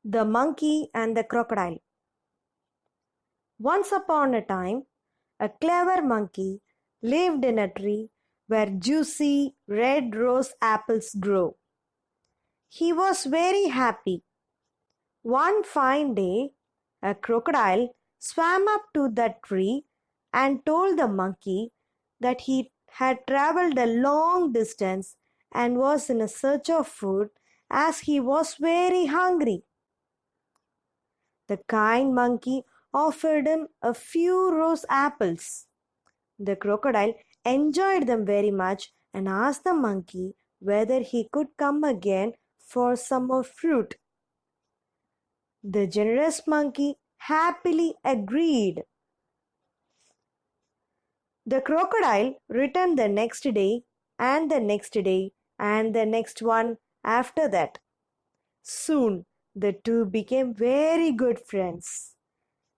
The Monkey and the Crocodile. Once upon a time, a clever monkey lived in a tree where juicy red rose apples grow. He was very happy. One fine day, a crocodile swam up to that tree and told the monkey that he had traveled a long distance and was in a search of food as he was very hungry. The kind monkey offered him a few rose apples. The crocodile enjoyed them very much and asked the monkey whether he could come again for some more fruit. The generous monkey happily agreed. The crocodile returned the next day and the next day and the next one after that. Soon the two became very good friends.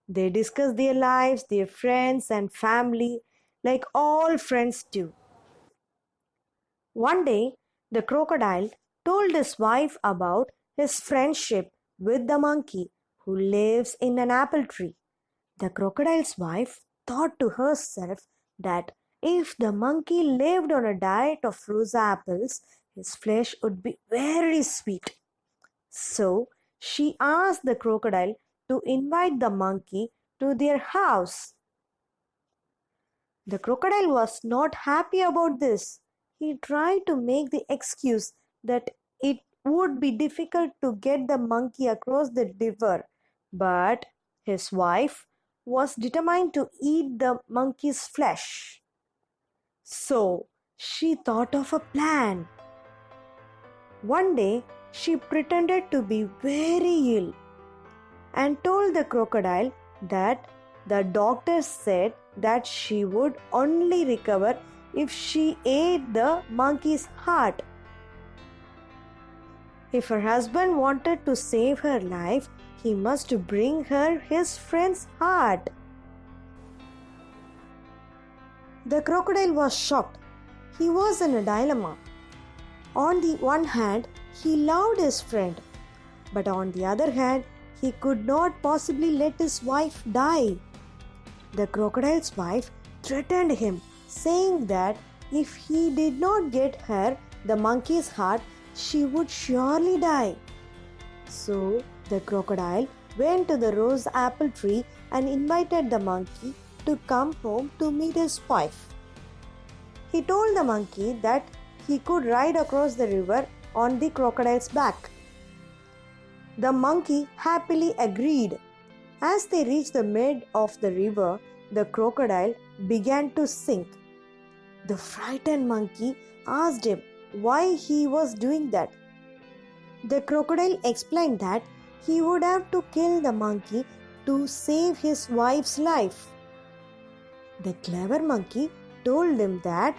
They discussed their lives, their friends, and family like all friends do. One day, the crocodile told his wife about his friendship with the monkey who lives in an apple tree. The crocodile's wife thought to herself that if the monkey lived on a diet of rose apples, his flesh would be very sweet. So she asked the crocodile to invite the monkey to their house. The crocodile was not happy about this. He tried to make the excuse that it would be difficult to get the monkey across the river, but his wife was determined to eat the monkey's flesh. So she thought of a plan. One day she pretended to be very ill and told the crocodile that the doctor said that she would only recover if she ate the monkey's heart. If her husband wanted to save her life, he must bring her his friend's heart. The crocodile was shocked. He was in a dilemma. On the one hand, he loved his friend, but on the other hand, he could not possibly let his wife die. The crocodile's wife threatened him, saying that if he did not get her the monkey's heart, she would surely die. So the crocodile went to the rose apple tree and invited the monkey to come home to meet his wife. He told the monkey that he could ride across the river on the crocodile's back. The monkey happily agreed. As they reached the mid of the river, the crocodile began to sink. The frightened monkey asked him why he was doing that. The crocodile explained that he would have to kill the monkey to save his wife's life. The clever monkey told him that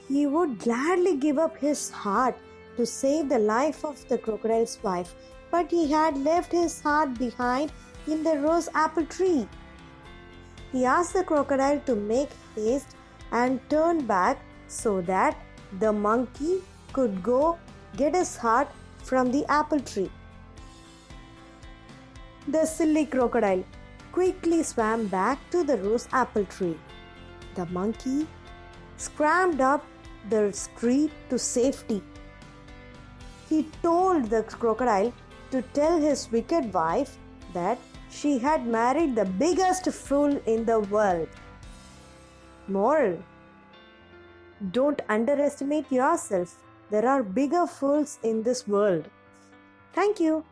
he would gladly give up his heart to save the life of the crocodile's wife, but he had left his heart behind in the rose apple tree. He asked the crocodile to make haste and turn back so that the monkey could go get his heart from the apple tree. The silly crocodile quickly swam back to the rose apple tree. The monkey scrambled up the tree to safety. He told the crocodile to tell his wicked wife that she had married the biggest fool in the world. Moral: don't underestimate yourself. There are bigger fools in this world. Thank you.